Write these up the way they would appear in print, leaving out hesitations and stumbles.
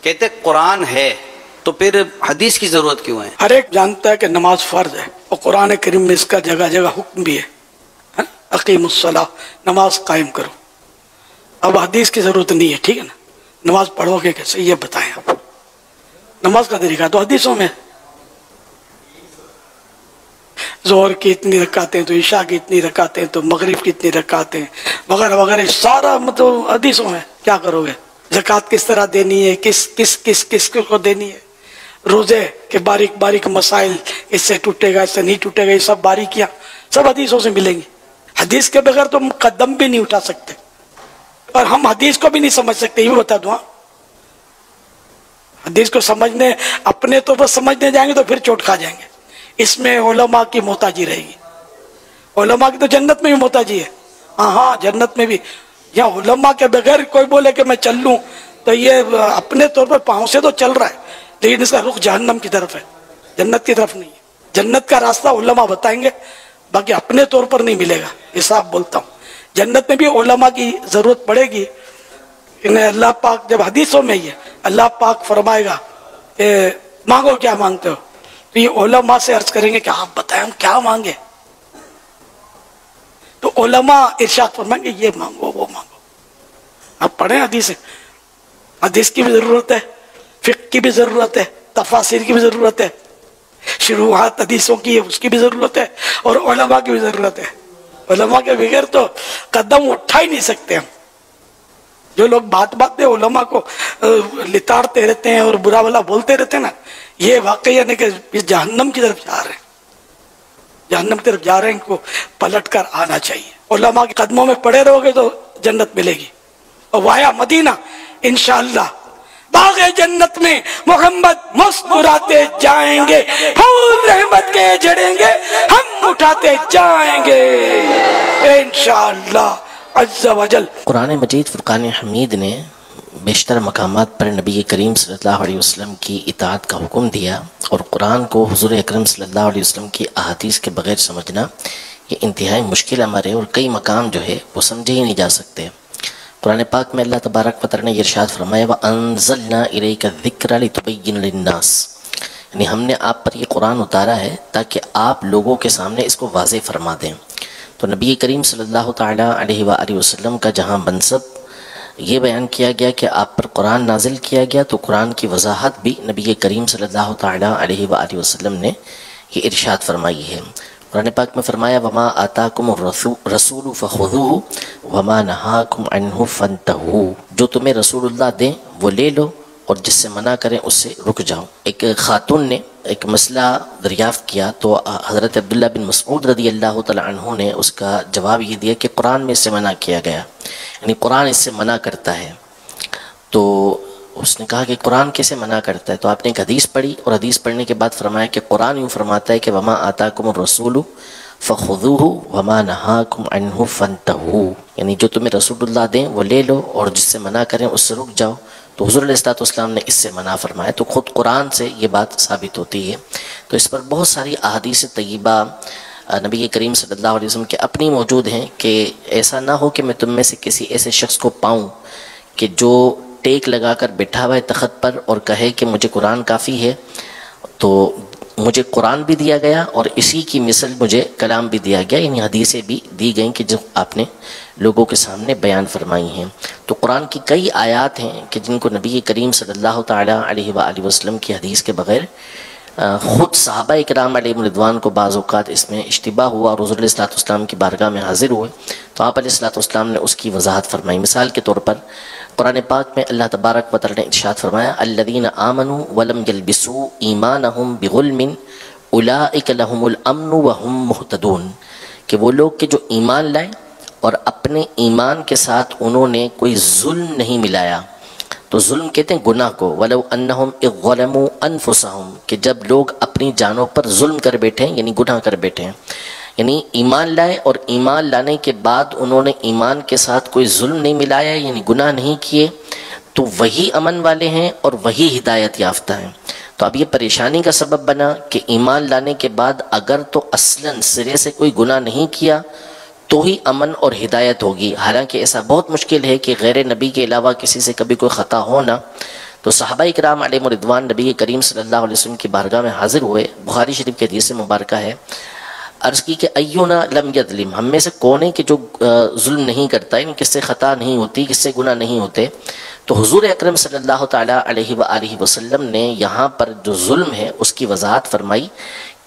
کہتے قرآن ہے تو پھر حدیث کی ضرورت کیوں ہے؟ ہر ایک جانتا ہے کہ نماز فرض ہے، اور قرآن کریم میں اس کا جگہ جگہ حکم بھی ہے، اقیم الصلاۃ، نماز قائم کرو۔ اب حدیث کی ضرورت نہیں ہے، ٹھیک ہے نا؟ نماز پڑھو گے کیسے یہ بتائیں آپ، نماز کا طریقہ تو حدیثوں میں، ظہر کی اتنی رکعتیں تو عشاء کی اتنی رکعتیں تو مغرب کی اتنی رکعتیں وغیرہ وغیرہ، سارا مطلب حدیثوں میں۔ کیا کرو گے؟ زکوٰۃ کس طرح دینی ہے، کس کو دینی ہے، روزے کے باریک باریک مسائل، اس سے ٹوٹے گا اس سے نہیں ٹوٹے گا، یہ سب باریکیاں سب حدیثوں سے ملیں گی۔ حدیث کے بغیر تو ہم قدم بھی نہیں اٹھا سکتے، اور ہم حدیث کو بھی نہیں سمجھ سکتے، یہ بھی بتا دوں۔ حدیث کو سمجھنے اپنے تو بس سمجھنے جائیں گے تو پھر چوٹ کھا جائیں گے۔ اس میں علماء کی محتاجی رہے گی، علماء کی تو جنت میں بھی محتاجی ہے، ہاں جنت میں بھی۔ یہاں علماء کے بغیر کوئی بولے کہ میں چل لوں تو یہ اپنے طور پر پاؤں سے تو چل رہا ہے، لیکن اس کا رخ جہنم کی طرف ہے، جنت کی طرف نہیں ہے۔ جنت کا راستہ علماء بتائیں گے، باقی اپنے طور پر نہیں ملے گا، یہ صاف بولتا ہوں۔ جنت میں بھی علماء کی ضرورت پڑے گی، انہیں اللہ پاک جب حدیثوں میں ہی ہے، اللہ پاک فرمائے گا کہ مانگو کیا مانگتے ہو، تو یہ علماء سے عرض کریں گے کہ آپ بتائیں ہم کیا مانگے، تو علماء ارشاد فرمائیں گے یہ مانگو وہ مانگو۔ آپ پڑھیں حدیث، حدیث کی بھی ضرورت ہے، فقہ کی بھی ضرورت ہے، تفاسیر کی بھی ضرورت ہے، شروحات حدیثوں کی ہے اس کی بھی ضرورت ہے، اور علماء کی بھی ضرورت ہے۔ علماء کے بغیر تو قدم اٹھا ہی نہیں سکتے ہم۔ جو لوگ بات میں علماء کو لتاڑتے رہتے ہیں اور برا بھلا بولتے رہتے ہیں نا، یہ واقعی یعنی کہ جہنم کی طرف جا رہے ہیں، جہنم کی طرف جا رہے ہیں، ان کو پلٹ کر آنا چاہیے۔ علماء کے قدموں میں پڑے رہو گے تو جنت ملے گی، اور وایا مدینہ انشاءاللہ باغ جنت میں محمد مسکراتے جائیں گے، پھول رحمت کے جڑیں گے، ہم اٹھاتے جائیں گے انشاءاللہ عز و جل۔ قرآن مجید فرقان حمید نے بیشتر مقامات پر نبی کریم صلی اللہ علیہ وسلم کی اطاعت کا حکم دیا، اور قرآن کو حضور اکرم صلی اللہ علیہ وسلم کی احادیث کے بغیر سمجھنا یہ انتہائی مشکل امر ہے، اور کئی مقام جو ہے وہ سمجھے ہی نہیں جا سکتے۔ قرآن پاک میں اللہ تبارک و تعالی نے ارشاد فرمایا وَأَنزَلْنَا إِلَيْكَ الذِّكْرَ لِتُبَيِّنَ لِلنَّاسِ، یعنی ہم نے آپ پر یہ قرآن اتارا ہے تاکہ آپ لوگوں کے سامنے اس کو واضح فرما دیں۔ تو نبی کریم صلی اللہ تعالیٰ علیہ وآلہ وسلم کا جہاں منصب یہ بیان کیا گیا کہ آپ پر قرآن نازل کیا گیا، تو قرآن کی وضاحت بھی نبی کریم صلی اللہ تعالیٰ علیہ وآلہ وسلم نے یہ ارشاد فرمائی ہے۔ قرآن پاک میں فرمایا وَمَا آتَاكُمُ الرَّسُولُ فَخُذُوهُ وَمَا نَهَاكُمْ عَنْهُ فَانْتَهُوا، جو تمہیں رسول اللہ دیں وہ لے لو، اور جس سے منع کریں اس سے رک جاؤ۔ ایک خاتون نے ایک مسئلہ دریافت کیا، تو حضرت عبداللہ بن مسعود رضی اللہ تعالیٰ عنہ نے اس کا جواب یہ دیا کہ قرآن میں اس سے منع کیا گیا، یعنی قرآن اس سے منع کرتا ہے۔ تو اس نے کہا کہ قرآن کیسے منع کرتا ہے؟ تو آپ نے ایک حدیث پڑھی، اور حدیث پڑھنے کے بعد فرمایا کہ قرآن یوں فرماتا ہے کہ وَمَا آتَاكُمُ الرَّسُولُ فَخُذُوهُ وَمَا نَهَاكُمْ عَنْهُ فَانْتَهُوا، یعنی جو تمہیں رسول اللہ دیں وہ لے لو، اور جس سے منع کریں اس سے رک جاؤ۔ تو حضور علیہ السلام نے اس سے منع فرمایا، تو خود قرآن سے یہ بات ثابت ہوتی ہے۔ تو اس پر بہت ساری احادیث طیبہ نبی کریم صلی اللہ علیہ وسلم کے اپنی موجود ہیں کہ ایسا نہ ہو کہ میں تم میں سے کسی ایسے شخص کو پاؤں کہ جو ٹیک لگا کر بیٹھا ہوا ہے تخت پر اور کہے کہ مجھے قرآن کافی ہے۔ تو مجھے قرآن بھی دیا گیا اور اسی کی مثل مجھے کلام بھی دیا گیا، یعنی حدیثیں بھی دی گئیں کہ جو آپ نے لوگوں کے سامنے بیان فرمائی ہیں۔ تو قرآن کی کئی آیات ہیں کہ جن کو نبی کریم صلی اللہ تعالیٰ علیہ وآلہ وسلم کی حدیث کے بغیر خود صحابہ اکرام علیہ رضوان کو بعض اوقات اس میں اشتباہ ہوا، اور حضور علیہ السلام کی بارگاہ میں حاضر ہوئے تو آپ علیہ السلام نے اس کی وضاحت فرمائی۔ مثال کے طور پر قرآن پاک میں اللہ تبارک و تعالی نے ارشاد فرمایا الذین آمنوا ولم یلبسوا ایمانہم بظلم اولئک لہم الامن وہم مہتدون، کہ وہ لوگ کہ جو ایمان لائے اور اپنے ایمان کے ساتھ انہوں نے کوئی ظلم نہیں ملایا۔ تو ظلم کہتے ہیں گناہ کو، وَلَوْ أَنَّهُمْ إِذْ ظَلَمُوا أَنفُسَهُمْ، کہ جب لوگ اپنی جانوں پر ظلم کر بیٹھے ہیں، یعنی گناہ کر بیٹھے ہیں، یعنی ایمان لائے اور ایمان لانے کے بعد انہوں نے ایمان کے ساتھ کوئی ظلم نہیں ملایا، یعنی گناہ نہیں کیے، تو وہی امن والے ہیں اور وہی ہدایت یافتہ ہیں۔ تو اب یہ پریشانی کا سبب بنا کہ ایمان لانے کے بعد اگر تو اصلاً سرے سے کوئی گناہ نہیں کیا تو ہی امن اور ہدایت ہوگی، حالانکہ ایسا بہت مشکل ہے کہ غیر نبی کے علاوہ کسی سے کبھی کوئی خطا ہونا، تو صحابہ کرام علیہ رضوان نبی کریم صلی اللہ علیہ وسلم کی بارگاہ میں حاضر ہوئے. بخاری شریف کی حدیث مبارکہ ہے، عرض کی کہ ایونا لم یظلم، ہم میں سے کون ہے کہ جو ظلم نہیں کرتا، یعنی کس سے خطا نہیں ہوتی، کس سے گناہ نہیں ہوتے. تو حضور اکرم صلی اللہ تعالیٰ علیہ وآلہ وسلم نے یہاں پر جو ظلم ہے اس کی وضاحت فرمائی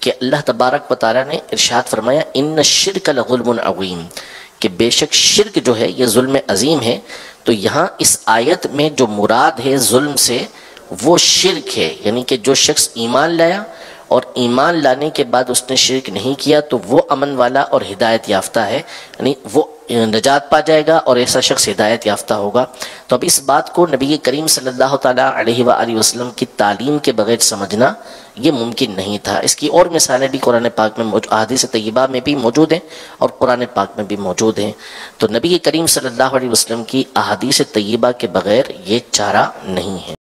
کہ اللہ تبارک و تعالیٰ نے ارشاد فرمایا ان الشرک لظلم عظیم، کہ بے شک شرک جو ہے یہ ظلم عظیم ہے. تو یہاں اس آیت میں جو مراد ہے ظلم سے وہ شرک ہے، یعنی کہ جو شخص ایمان لایا اور ایمان لانے کے بعد اس نے شرک نہیں کیا تو وہ امن والا اور ہدایت یافتہ ہے، یعنی وہ نجات پا جائے گا اور ایسا شخص ہدایت یافتہ ہوگا. تو اب اس بات کو نبی کریم صلی اللہ تعالیٰ علیہ وآلہ وسلم کی تعلیم کے بغیر سمجھنا یہ ممکن نہیں تھا. اس کی اور مثالیں بھی قرآن پاک میں احادیث طیبہ میں بھی موجود ہیں اور قرآن پاک میں بھی موجود ہیں. تو نبی کریم صلی اللہ علیہ وسلم کی احادیث طیبہ کے بغیر یہ چارہ نہیں ہے.